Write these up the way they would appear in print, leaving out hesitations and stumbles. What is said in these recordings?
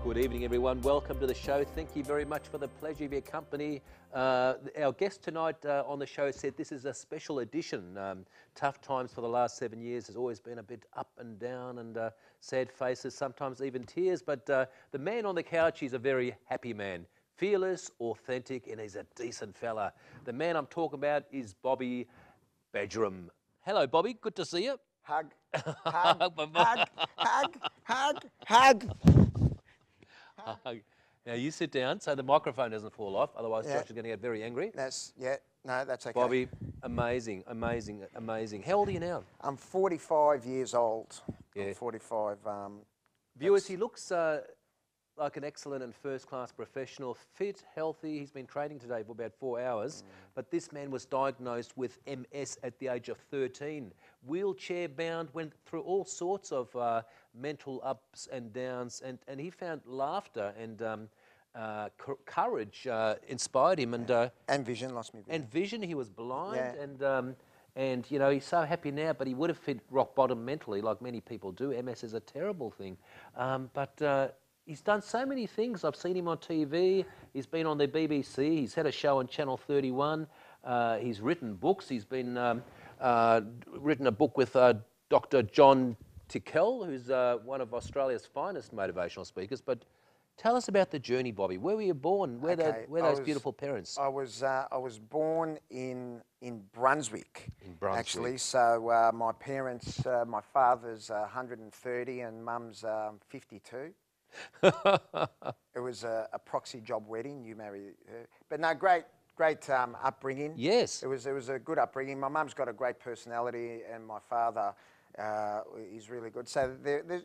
Good evening, everyone. Welcome to the show. Thank you very much for the pleasure of your company. Our guest tonight on the show said this is a special edition. Tough times for the last 7 years. There's always been a bit up and down and sad faces, sometimes even tears. But the man on the couch, he's a very happy man. Fearless, authentic, and he's a decent fella. The man I'm talking about is Bobby Badgeram. Hello, Bobby. Good to see you. Hug, hug, hug, hug, hug, hug. Now you sit down so the microphone doesn't fall off, otherwise Yeah. Josh is going to get very angry. That's okay. Bobby, amazing, amazing, amazing. How old are you now? I'm 45 years old. Yeah. I'm 45. Viewers, he looks like an excellent and first-class professional, fit, healthy. He's been training today for about 4 hours, but this man was diagnosed with MS at the age of 13. Wheelchair-bound, went through all sorts of mental ups and downs, and he found laughter and courage inspired him. And vision, lost me vision. And vision, he was blind, Yeah. and you know, he's so happy now, but he would have hit rock bottom mentally, like many people do. MS is a terrible thing, but he's done so many things. I've seen him on TV. He's been on the BBC. He's had a show on Channel 31. He's written books. He's been written a book with Dr. John Tickell, who's one of Australia's finest motivational speakers. But tell us about the journey, Bobby. Where were you born? Where were those beautiful parents? I was born in Brunswick. In Brunswick. Actually, so my parents, my father's 130 and mum's 52. It was a proxy job wedding. You marry her, but no, great upbringing. Yes. It was a good upbringing. My mum's got a great personality, and my father is really good. So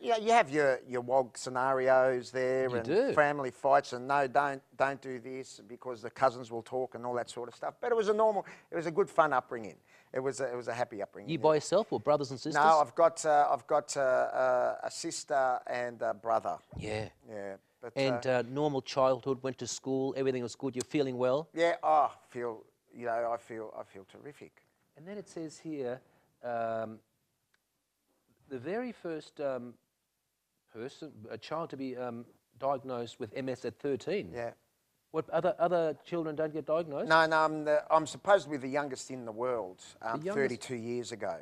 you have your WOG scenarios there, You and do. family fights, and no, don't do this because the cousins will talk and all that sort of stuff. But it was a good fun upbringing. It was a happy upbringing. You by yourself or brothers and sisters? No, I've got a sister and a brother. Yeah. Yeah. But, And normal childhood, went to school, everything was good. You're feeling well? yeah, I feel terrific. And then it says here, the very first a child to be diagnosed with MS at 13. Yeah. What other children don't get diagnosed? No, I'm supposedly the youngest in the world. youngest? 32 years ago.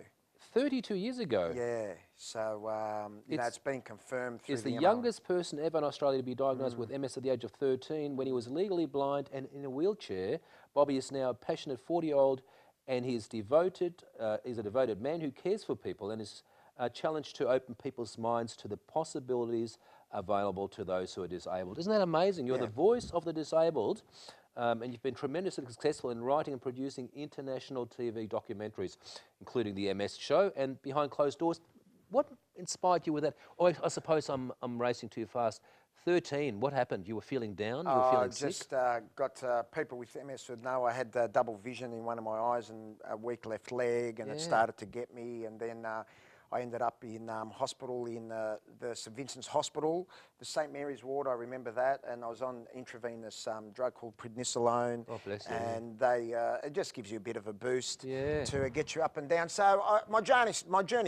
32 years ago. Yeah. So it's been confirmed through Is the MRI. youngest person ever in Australia to be diagnosed with MS at the age of 13 when he was legally blind and in a wheelchair. Bobby is now a passionate 40-year-old, and he's a devoted man who cares for people and is challenged to open people's minds to the possibilities available to those who are disabled. Isn't that amazing? You're the voice of the disabled, and you've been tremendously successful in writing and producing international TV documentaries, including the MS show and Behind Closed Doors. What inspired you with that? Oh, I suppose I'm racing too fast. 13, what happened? You were feeling down? You were feeling sick? I just got people with MS would know I had double vision in one of my eyes and a weak left leg, and it started to get me, and then I ended up in hospital in the St Vincent's Hospital, the St Mary's ward. I remember that, and I was on intravenous drug called prednisolone. Oh, bless you. And it just gives you a bit of a boost to get you up and down. So my journey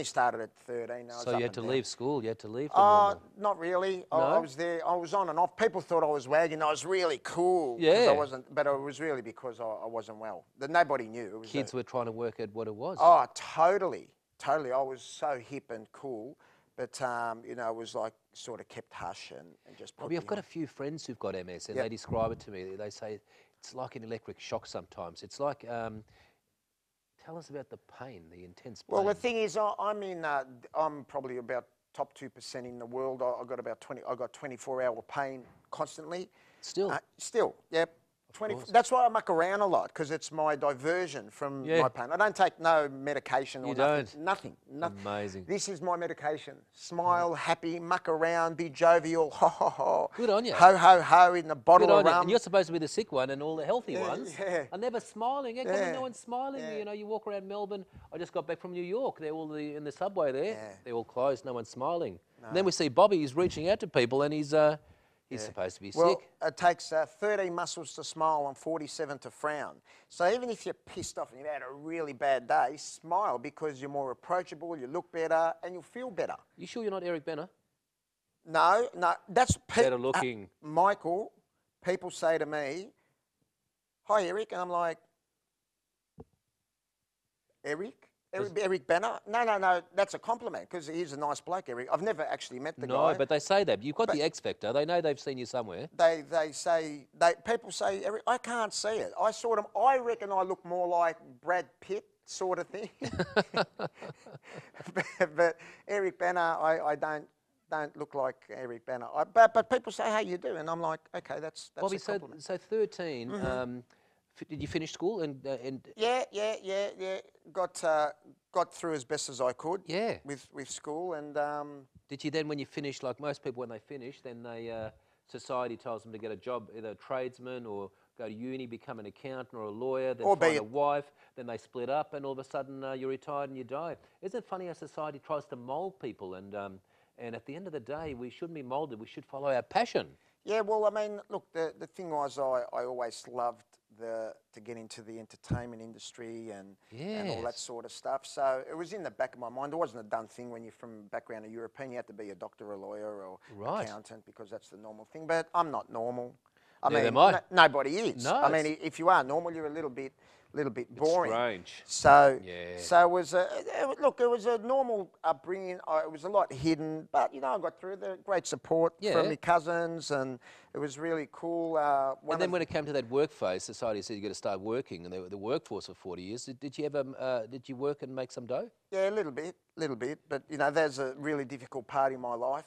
started at 13. So you had to leave school. You had to leave. Not really. No? I was there. I was on and off. People thought I was wagging. I was really cool. 'Cause Yeah. I wasn't, but it was really because I wasn't well. That nobody knew. It was Kids were trying to work out what it was. Oh, totally. Totally. I was so hip and cool, but it was like sort of kept hush and just. Bobby, I've got a few friends who've got MS, and they describe it to me. They say it's like an electric shock sometimes. It's like, tell us about the pain, the intense pain. Well, the thing is, I'm probably about top 2% in the world. I got about 24-hour pain constantly. Still? Still, yep. That's why I muck around a lot, because it's my diversion from my pain. I don't take no medication or nothing. Amazing. This is my medication. Smile, happy, muck around, be jovial, ho, ho, ho. Good on you. Ho, ho, ho, in the bottle of rum. And you're supposed to be the sick one, and all the healthy ones are never smiling. How come Yeah. no one's smiling? Yeah. You know, you walk around Melbourne. I just got back from New York. They're all in the subway there. They're all closed. No one's smiling. And then we see Bobby. He's reaching out to people, and he's supposed to be Well, sick. it takes 13 muscles to smile and 47 to frown. So even if you're pissed off and you've had a really bad day, smile, because you're more approachable, you look better, and you'll feel better. You sure you're not Eric Benner? No, no, that's Better looking. Michael. People say to me, "Hi, Eric," and I'm like, "Eric? Eric Banner? No, no, no. That's a compliment because he's a nice bloke, Eric. I've never actually met the No, guy. but they say that. You've got But the X Factor. They know they've seen you somewhere. they say people say, Eric, I can't see it. I reckon I look more like Brad Pitt sort of thing. but Eric Banner, I don't look like Eric Banner. But people say, how you do, and I'm like, okay, that's Bobby, a compliment. so 13. Did you finish school and Yeah. Got through as best as I could. Yeah. With school and. Did you then, when you finish, like most people, when they finish, then society tells them to get a job, either a tradesman or go to uni, become an accountant or a lawyer, then Or find be a wife, then they split up, and all of a sudden you're retired and you die. Isn't it funny how society tries to mould people, and at the end of the day, we shouldn't be moulded, we should follow our passion. Yeah, well, I mean, look, the thing was, I always loved to get into the entertainment industry and all that Yes. sort of stuff. So it was in the back of my mind. It wasn't a done thing when you're from a background of European. You had to be a doctor, a lawyer, or Right. accountant because that's the normal thing. But I'm not normal. I Neither mean, am I. nobody is. No, I mean, if you are normal, you're a little bit boring. Strange. So, Yeah. so it was look, it was a normal upbringing. It was a lot hidden, but you know, I got through the great support Yeah. from my cousins, and it was really cool. And then when it came to that work phase, society said you got to start working, and the workforce for 40 years. Did you ever did you work and make some dough? yeah, a little bit, but you know, there's a really difficult part in my life.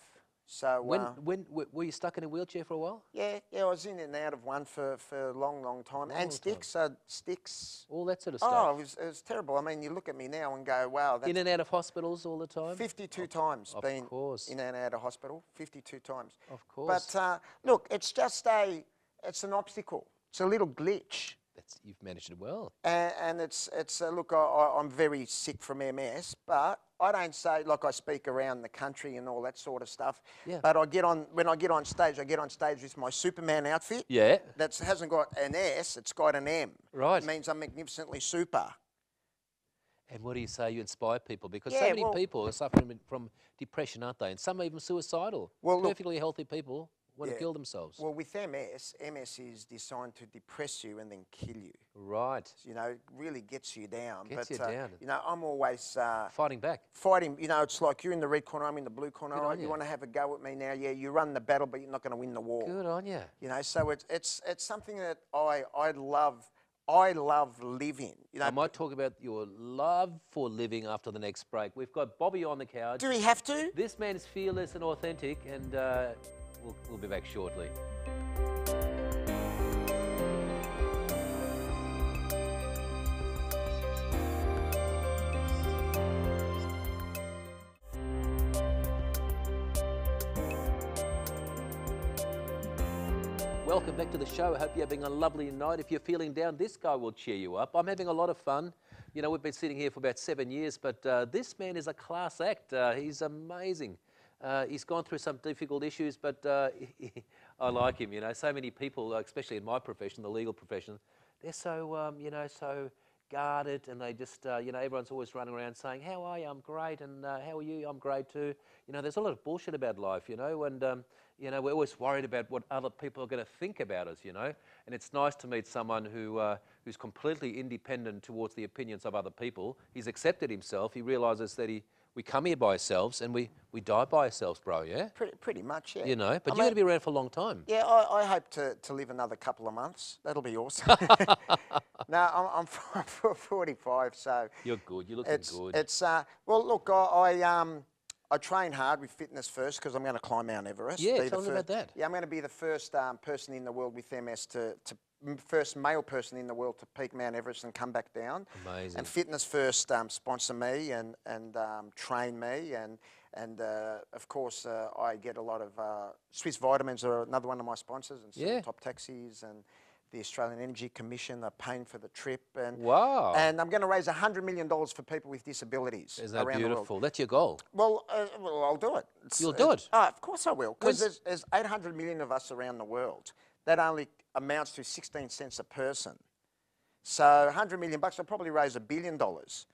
So When were you stuck in a wheelchair for a while? yeah, I was in and out of one for a long time, Long and sticks. All that sort of Oh, stuff. it was terrible. I mean, you look at me now and go, wow, that's In and out of hospitals all the time? 52 times of been course. in and out of hospital, 52 times. Of course. But look, it's just it's an obstacle. It's a little glitch. You've managed it well. And it's look, I'm very sick from MS, but I don't say, like I speak around the country and all that sort of stuff. Yeah. But when I get on stage, with my Superman outfit. Yeah. That hasn't got an S, it's got an M. Right. It means I'm magnificently super. And what do you say? You inspire people because so Yeah, many well- people are suffering from depression, aren't they? And some are even suicidal. Well, look- Perfectly healthy people want to kill themselves. Well, with MS is designed to depress you and then kill you. Right. So, you know, it really gets you down. Gets but, you down. You know, I'm always Fighting back. fighting. You know, it's like you're in the red corner, I'm in the blue corner. Good All on right, you you. want to have a go at me now? Yeah, you run the battle, but you're not going to win the war. Good on you. You know, so it's something that I love. I love living. You know, I might talk about your love for living after the next break. We've got Bobby on the couch. do we have to? This man is fearless and authentic, and we'll be back shortly. Welcome back to the show. I hope you're having a lovely night. If you're feeling down, this guy will cheer you up. I'm having a lot of fun. You know, we've been sitting here for about 7 years, but this man is a class act. He's amazing. He's gone through some difficult issues, but I like him. You know, so many people, especially in my profession, the legal profession, they're so, you know, so guarded, and they just, you know, everyone's always running around saying, how are you? I'm great, and how are you? I'm great too. You know, there's a lot of bullshit about life, you know, and, you know, we're always worried about what other people are going to think about us, you know, and it's nice to meet someone who's completely independent towards the opinions of other people. He's accepted himself. He realises that we come here by ourselves and we die by ourselves, bro, yeah? Pretty much, yeah. You know, but I you're going to mean- be around for a long time. Yeah, I hope to live another couple of months. That'll be awesome. No, I'm 45, so You're good. You're looking good. It's well, look, I train hard with fitness first because I'm going to climb Mount Everest. Yeah, Be the tell us about that. Yeah, I'm going to be the first person in the world with MS first male person in the world to peak Mount Everest and come back down. Amazing. And Fitness First sponsor me and train me and of course I get a lot of Swiss Vitamins are another one of my sponsors and Yeah. Top Taxis and the Australian Energy Commission are paying for the trip and Wow. and I'm going to raise $100 million for people with disabilities Isn't that around the world. beautiful? That's your goal. Well, I'll do it. You'll do it? Of course I will, because When's- there's 800 million of us around the world. That only amounts to 16 cents a person. So 100 million bucks, I'll probably raise $1 billion.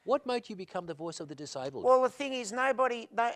What made you become the voice of the disabled? Well, the thing is,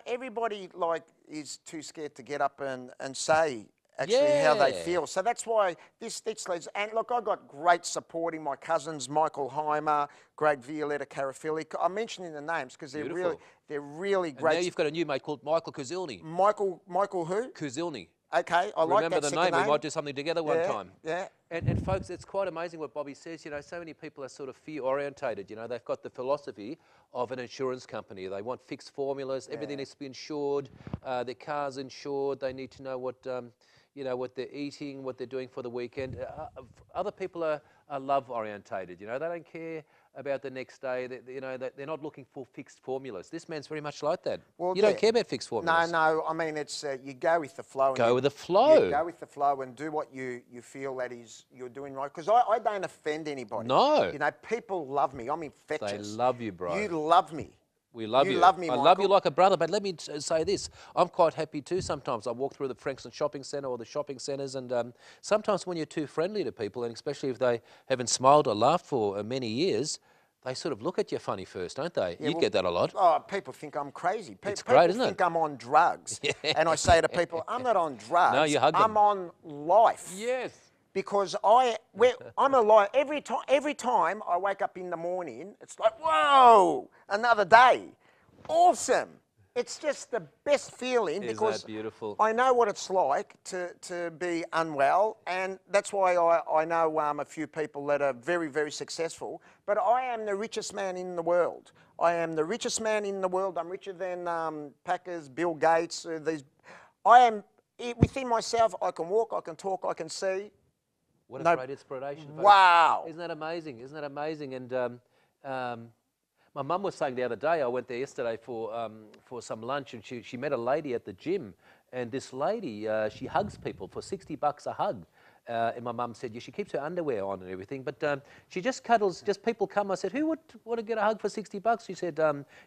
everybody like is too scared to get up and say actually how they Yeah. feel. So that's why this leads. And look, I got great support in my cousins, Michael Heimer, great Violetta Carafilli. I'm mentioning the names because they're really And great. now you've got a new mate called Michael Kuzilny. Michael who? Kuzilny. Okay, I like Remember that the second name? name. We might do something together one time. Yeah. And folks, it's quite amazing what Bobby says. You know, so many people are sort of fear-orientated. You know, they've got the philosophy of an insurance company. They want fixed formulas. Everything needs to be insured. Their car's insured. They need to know what, you know, what they're eating, what they're doing for the weekend. Other people are love-orientated. You know, they don't care about the next day. You know, they're not looking for fixed formulas. This man's very much like that. Well, you don't care about fixed formulas. No. I mean, it's you go with the flow. Go with the flow. You go with the flow and do what you feel that you're doing right. Because I don't offend anybody. No. You know, people love me. I'm infectious. They love you, bro. You love me. We love you. You love me, I love Michael. you like a brother, but let me say this. I'm quite happy too sometimes. I walk through the Frankston Shopping Centre or the shopping centres, and sometimes when you're too friendly to people, and especially if they haven't smiled or laughed for many years, they sort of look at you funny first, don't they? Yeah, You get that a lot. Oh, people think I'm crazy. It's People great, isn't it? think I'm on drugs. And I say to people, I'm not on drugs. No, you hug them. I'm on life. Yes. Because I'm alive. Every time I wake up in the morning, it's like, whoa, another day. Awesome. It's just the best feeling Isn't because that beautiful? I know what it's like to be unwell, and that's why I know a few people that are very, very successful. But I am the richest man in the world. I am the richest man in the world. I'm richer than Packers, Bill Gates. I am within myself. I can walk, I can talk, I can see. What a great inspiration. Folks. Wow. Isn't that amazing? Isn't that amazing? And my mum was saying the other day, I went there yesterday for some lunch, and she met a lady at the gym, and this lady, she hugs people for $60 a hug. And my mum said, yeah, she keeps her underwear on and everything, but she just cuddles, just people come. I said, who would want to get a hug for $60? She said,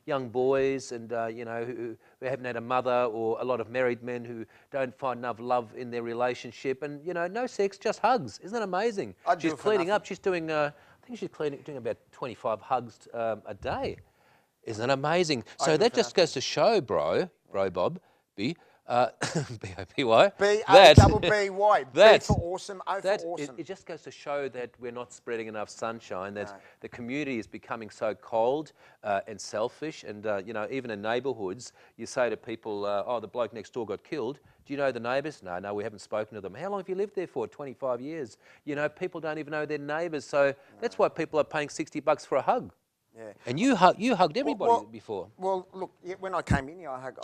young boys and, you know, who haven't had a mother, or a lot of married men who don't find enough love in their relationship, and, you know, no sex, just hugs. Isn't that amazing? She's cleaning up. She's doing, I think she's doing about 25 hugs a day. Isn't that amazing? So that just goes to show, bro Bob, B-O-B-Y. B-O-double-B-Y. B for awesome, O for awesome. It just goes to show that we're not spreading enough sunshine, that the community is becoming so cold and selfish. And, you know, even in neighbourhoods, you say to people, oh, the bloke next door got killed. Do you know the neighbours? No, we haven't spoken to them. How long have you lived there for? 25 years. You know, people don't even know their neighbours. So that's why people are paying $60 for a hug. Yeah. And you hugged everybody before. Well, look, when I came in here, I hugged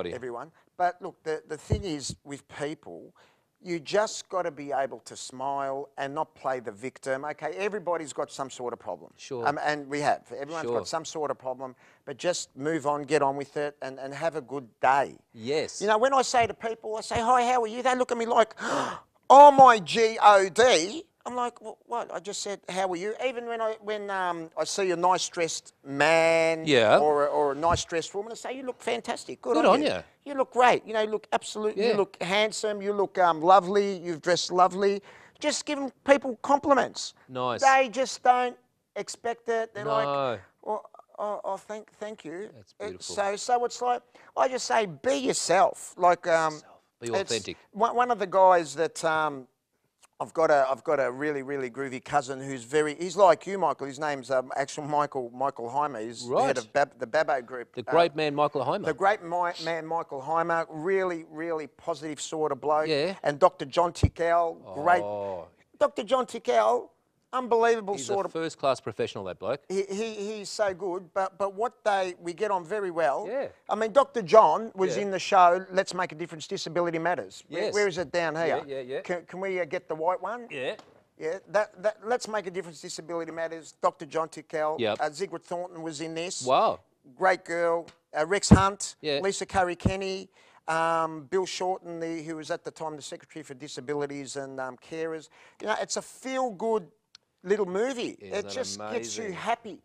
everyone. But look, the thing is with people, you just got to be able to smile and not play the victim. Okay, everybody's got some sort of problem. Sure. And we have. Everyone's got some sort of problem. But just move on, get on with it, and have a good day. Yes. You know, when I say to people, I say, hi, how are you? They look at me like, oh my G-O-D. I'm like, well, what? I just said, how are you? Even when I see a nice dressed man or a nice dressed woman, I say, you look fantastic. Good on you. You look great. You know, you look absolutely, you look handsome. You look lovely. You've dressed lovely. Just giving people compliments. Nice. They just don't expect it. They're like, oh, thank you. That's beautiful. So it's like, I just say, be yourself. Like, be authentic. One of the guys that I've got a really, really groovy cousin he's like you, Michael. His name's actually Michael Heimer. He's the head of the Babbo Group. The great man, Michael Heimer. The great man, Michael Heimer. Really, really positive sort of bloke. Yeah. And Dr. John Tickell, great. Dr. John Tickell, unbelievable He's sort a of first-class professional, that bloke. He's so good, but we get on very well. Yeah. I mean, Dr. John was in the show Let's Make a Difference, Disability Matters. Yes. Where is it down here? Yeah. Can we get the white one? Yeah. Yeah, that Let's Make a Difference, Disability Matters, Dr. John Tickell. Yep. Zigrid Thornton was in this. Wow. Great girl. Rex Hunt, Yeah. Lisa Curry-Kenny, Bill Shorten, who was at the time the Secretary for Disabilities and Carers. You know, it's a feel-good little movie. It just gets you happy.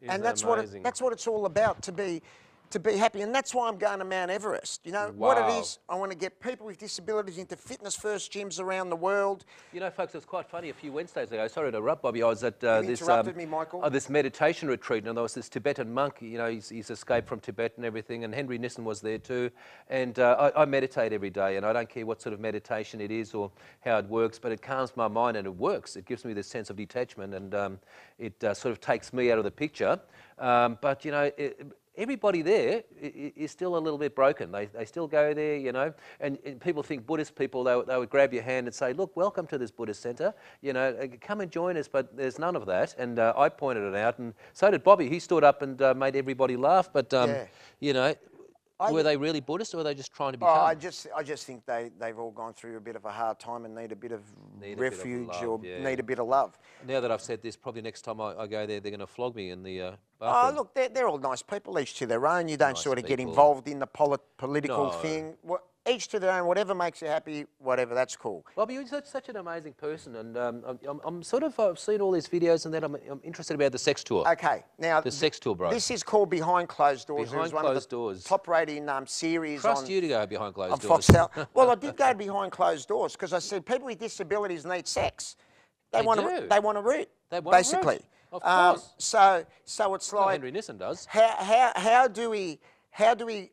And that's what it's all about, to be to be happy. And that's why I'm going to Mount Everest. You know, what it Wow. is, I want to get people with disabilities into fitness first gyms around the world. You know, folks, it's quite funny. A few Wednesdays ago, sorry to interrupt, Bobby, I was at this interrupted me, Michael. this meditation retreat, and there was this Tibetan monk. You know, he's escaped from Tibet and everything, and Henry Nissen was there too. And I meditate every day, and I don't care what sort of meditation it is or how it works, but it calms my mind and it works. It gives me this sense of detachment, and it sort of takes me out of the picture. But you know. Everybody there is still a little bit broken. They still go there, you know, and people think Buddhist people, they would grab your hand and say, look, welcome to this Buddhist centre, you know, come and join us, but there's none of that. And I pointed it out, and so did Bobby. He stood up and made everybody laugh, but, you know, were they really Buddhist, or were they just trying to become? Oh, I just think they've all gone through a bit of a hard time and need a bit of refuge or need a bit of love. Now that I've said this, probably next time I go there, they're going to flog me in the bathroom. Oh, look, they're all nice people, each to their own. You don't sort of get involved in the political thing. Each to their own, whatever makes you happy, whatever, that's cool. Bobby, you're such an amazing person, and I'm sort of, I've seen all these videos, and then I'm interested about the sex tour. Okay, now... The sex tour, bro. This is called Behind Closed Doors. Behind Closed Doors. Top-rating series Trust you to go behind closed doors. Foxtel. Well, I did go behind closed doors because I said people with disabilities need sex. They want to root. They want basically. Of course. So it's like... Henry Nissen does. How do we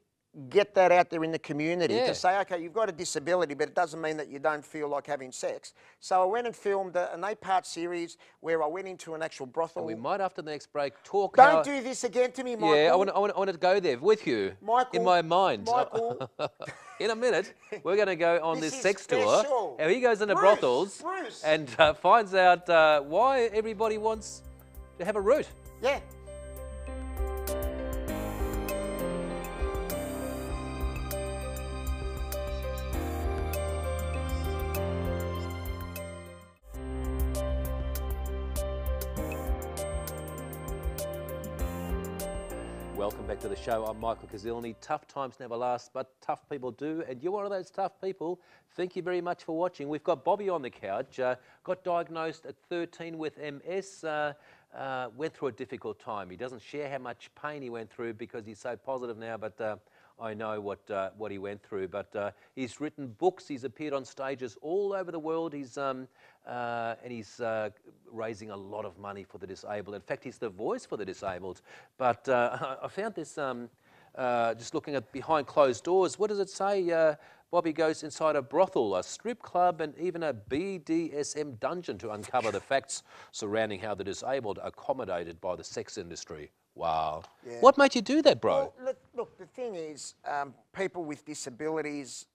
get that out there in the community to say, okay, you've got a disability, but it doesn't mean that you don't feel like having sex. So I went and filmed an 8-part series where I went into an actual brothel. And we might, after the next break, talk Don't do this again to me, Michael. Yeah, I want to go there with you, Michael, in my mind. Michael. In a minute, we're going to go on this sex special. tour. Now, he goes into brothels and finds out why everybody wants to have a root. Yeah. Welcome back to the show. I'm Michael Kazilny. Tough times never last, but tough people do, and you're one of those tough people. Thank you very much for watching. We've got Bobby on the couch, got diagnosed at 13 with MS, went through a difficult time. He doesn't share how much pain he went through because he's so positive now, but I know what he went through. But he's written books, he's appeared on stages all over the world, he's raising a lot of money for the disabled. In fact, he's the voice for the disabled. But I found this, just looking at Behind Closed Doors, what does it say? Bobby goes inside a brothel, a strip club, and even a BDSM dungeon to uncover the facts surrounding how the disabled are accommodated by the sex industry. Wow. Yeah. What made you do that, bro? Well, look, the thing is, people with disabilities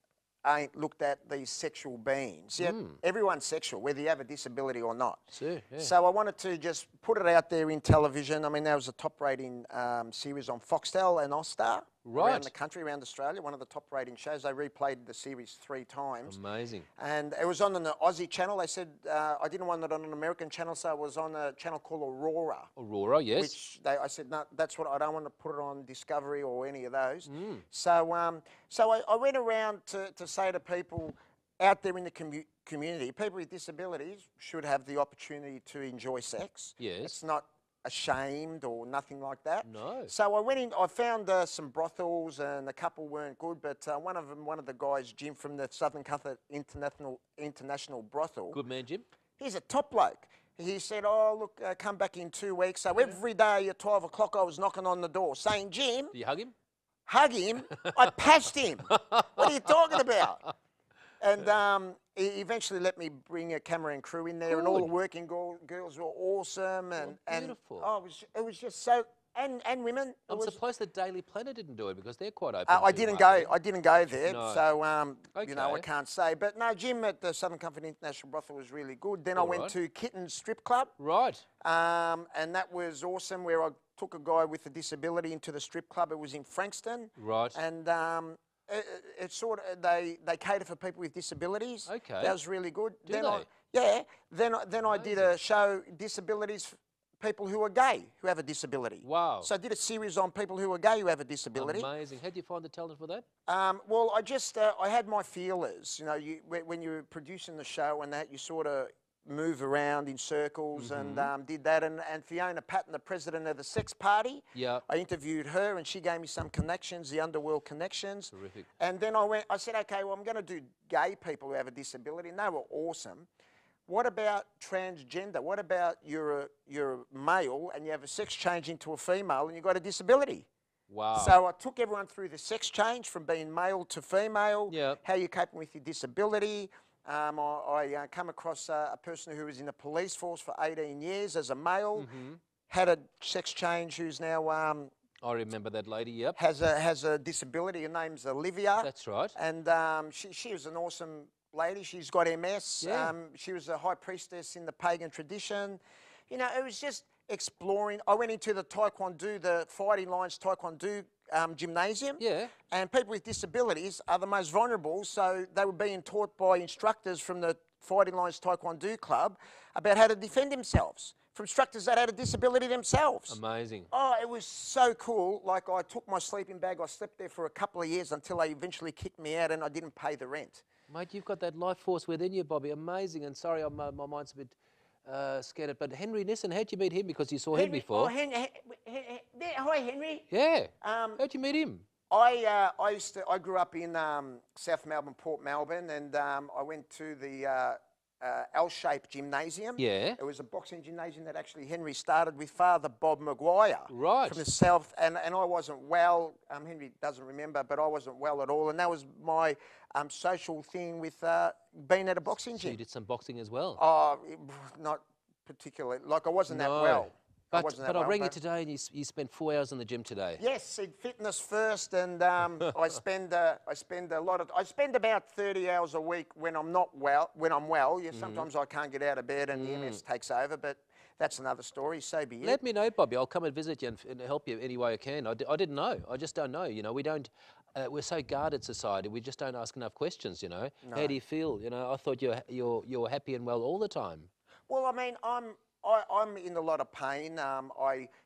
ain't looked at these sexual beings. Yet everyone's sexual, whether you have a disability or not. Sure, yeah. So I wanted to just put it out there in television. I mean, that was a top-rating series on Foxtel and Austar around the country, around Australia. One of the top-rating shows. They replayed the series 3 times. Amazing. And it was on an Aussie channel. They said I didn't want it on an American channel, so it was on a channel called Aurora. Aurora, yes. Which I said, no, that's what I don't want to put it on Discovery or any of those. So I went around to say to people out there in the community, people with disabilities should have the opportunity to enjoy sex. Yes. It's not ashamed or nothing like that. No. So I went in, I found some brothels, and a couple weren't good, but one of the guys, Jim from the Southern Comfort International Brothel. Good man, Jim. He's a top bloke. He said, oh, look, come back in 2 weeks. So every day at 12 o'clock, I was knocking on the door saying, Jim. Did you hug him? Hug him? I patched him. What are you talking about? And he eventually let me bring a camera and crew in there, and all the working girls were awesome. And beautiful. It was just so, and women. I'm surprised the Daily Planet didn't do it because they're quite open. I didn't go there, No. so Okay. you know, I can't say. But no, Jim at the Southern Comfort International Brothel was really good. Then I went to Kitten's Strip Club. Right. And that was awesome, where I took a guy with a disability into the strip club. It was in Frankston. Right. And it's sort of, they cater for people with disabilities. Okay. That was really good. Do they? Then I did a show, disabilities, people who are gay, who have a disability. Wow. So I did a series on people who are gay who have a disability. Amazing. How do you find the talent for that? Well, I just, I had my feelers. You know, when you're producing the show and that, you sort of move around in circles and did that. And Fiona Patton, the president of the Sex Party, Yeah. I interviewed her and she gave me some connections, the underworld connections. Terrific. And then I said, okay, well, I'm going to do gay people who have a disability. And they were awesome. What about transgender? What about you're a male and you have a sex change into a female and you've got a disability? Wow. So I took everyone through the sex change from being male to female, Yep. how you're coping with your disability. I come across a person who was in the police force for 18 years as a male, had a sex change, who's now I remember that lady, yep. has a disability. Her name's Olivia. That's right. And she was an awesome lady. She's got MS. Yeah. She was a high priestess in the pagan tradition. You know, it was just exploring. I went into the Taekwondo, the Fighting Lions Taekwondo gymnasium. Yeah. And people with disabilities are the most vulnerable. So they were being taught by instructors from the Fighting Lions Taekwondo Club about how to defend themselves from instructors that had a disability themselves. Amazing. Oh, it was so cool. Like, I took my sleeping bag. I slept there for a couple of years until they eventually kicked me out and I didn't pay the rent. Mate, you've got that life force within you, Bobby. Amazing. And sorry, my mind's a bit scattered. But Henry Nissen, how'd you meet him? Because you saw him before. Hi, Henry. Yeah. How'd you meet him? I grew up in South Melbourne, Port Melbourne, and I went to the L-shaped gymnasium. Yeah. It was a boxing gymnasium that actually Henry started with Father Bob Maguire. Right. From the south, and I wasn't well. Henry doesn't remember, but I wasn't well at all, and that was my social thing with being at a boxing So gym. you did some boxing as well. Oh, not particularly. Like, I wasn't that well. I wasn't that But I well, rang you today and you spent 4 hours in the gym today. Yes, fitness first, and I spend about 30 hours a week when I'm not well. When I'm well, sometimes I can't get out of bed and the MS takes over, but that's another story. So be it. Let me know, Bobby. I'll come and visit you and help you any way I can. I didn't know. I just don't know. You know, we don't. We're so guarded society. We just don't ask enough questions. You know. No. How do you feel? You know, I thought you're happy and well all the time. Well, I mean, I'm in a lot of pain.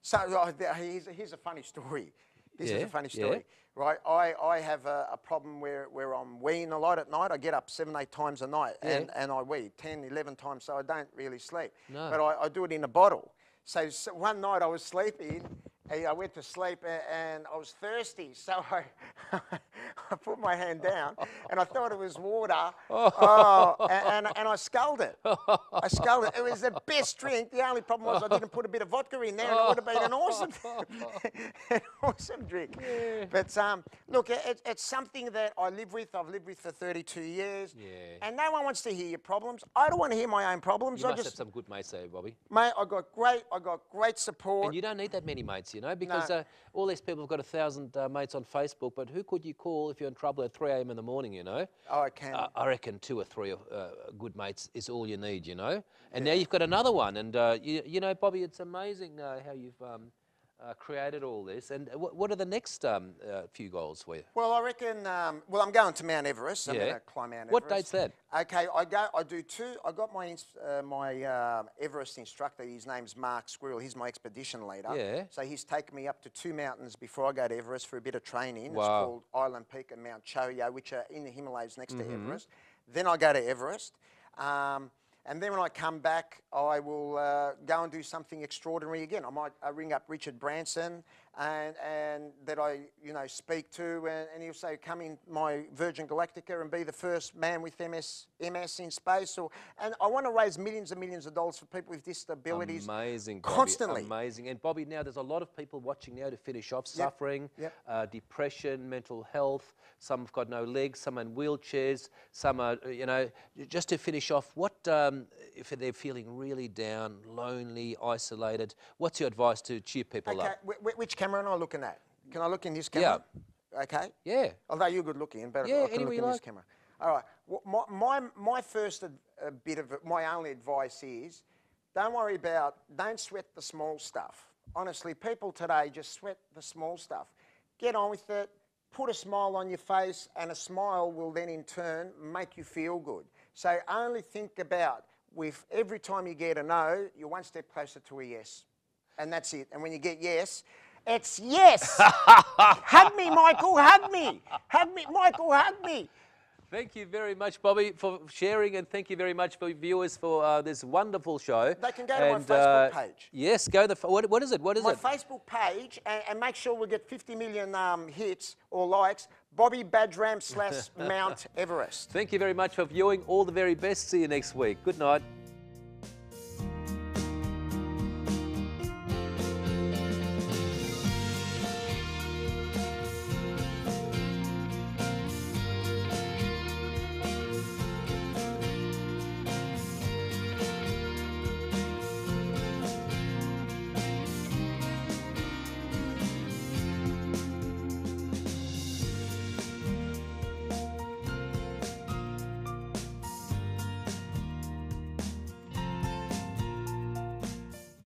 Here's a funny story. This is a funny story, right? I have a problem where I'm weeing a lot at night. I get up 7-8 times a night and I wee 10, 11 times, so I don't really sleep. No. But I do it in a bottle. So one night I was sleeping, I went to sleep and I was thirsty, so I put my hand down and I thought it was water. And I sculled it. I sculled it. It was the best drink. The only problem was I didn't put a bit of vodka in there, and it would have been an awesome drink. Yeah. But look, it's something that I live with. I've lived with for 32 years. Yeah. And no one wants to hear your problems. I don't want to hear my own problems. You must have some good mates there, Bobby. Mate, I got great support. And you don't need that many mates, you know, because all these people have got 1,000 mates on Facebook, but who could you call if you're in trouble at 3 a.m. in the morning, you know? Oh, I can. I reckon 2 or 3 good mates is all you need, you know? And now you've got another one. And, you know, Bobby, it's amazing how you've created all this. And what are the next few goals for you? Well, I reckon, I'm going to Mount Everest. I'm going to climb Mount Everest. What date's that? Okay, I do two. I got my Everest instructor. His name's Mark Squirrel. He's my expedition leader. Yeah. So he's taken me up to 2 mountains before I go to Everest for a bit of training. Wow. It's called Island Peak and Mount Choyo, which are in the Himalayas next to Everest. Then I go to Everest. And then when I come back, I will go and do something extraordinary again. I might ring up Richard Branson and that I, speak to, and he'll say, come in my Virgin Galactica and be the first man with MS in space. And I want to raise millions and millions of dollars for people with disabilities. Amazing, Bobby. Constantly. Amazing. And Bobby, now there's a lot of people watching now to finish off suffering, depression, mental health. Some have got no legs, some are in wheelchairs, some are, just to finish off, what if they're feeling really down, lonely, isolated, what's your advice to cheer people up? Which camera am I looking at? Can I look in this camera? Yeah. Okay? Yeah. Although you're good looking, but yeah, I can look in this camera. All right. Well, my first my only advice is, don't sweat the small stuff. Honestly, people today just sweat the small stuff. Get on with it. Put a smile on your face, and a smile will then in turn make you feel good. So only think about, with every time you get a no, you're one step closer to a yes. And that's it. And when you get yes, it's yes. Hug me, Michael, hug me. Hug me, Michael, hug me. Thank you very much, Bobby, for sharing, and thank you very much for viewers for this wonderful show. They can go to my Facebook page. Yes, go to what is it? What is My it? Facebook page, and make sure we get 50 million hits or likes. Bobby Bajram / Mount Everest. Thank you very much for viewing. All the very best. See you next week. Good night.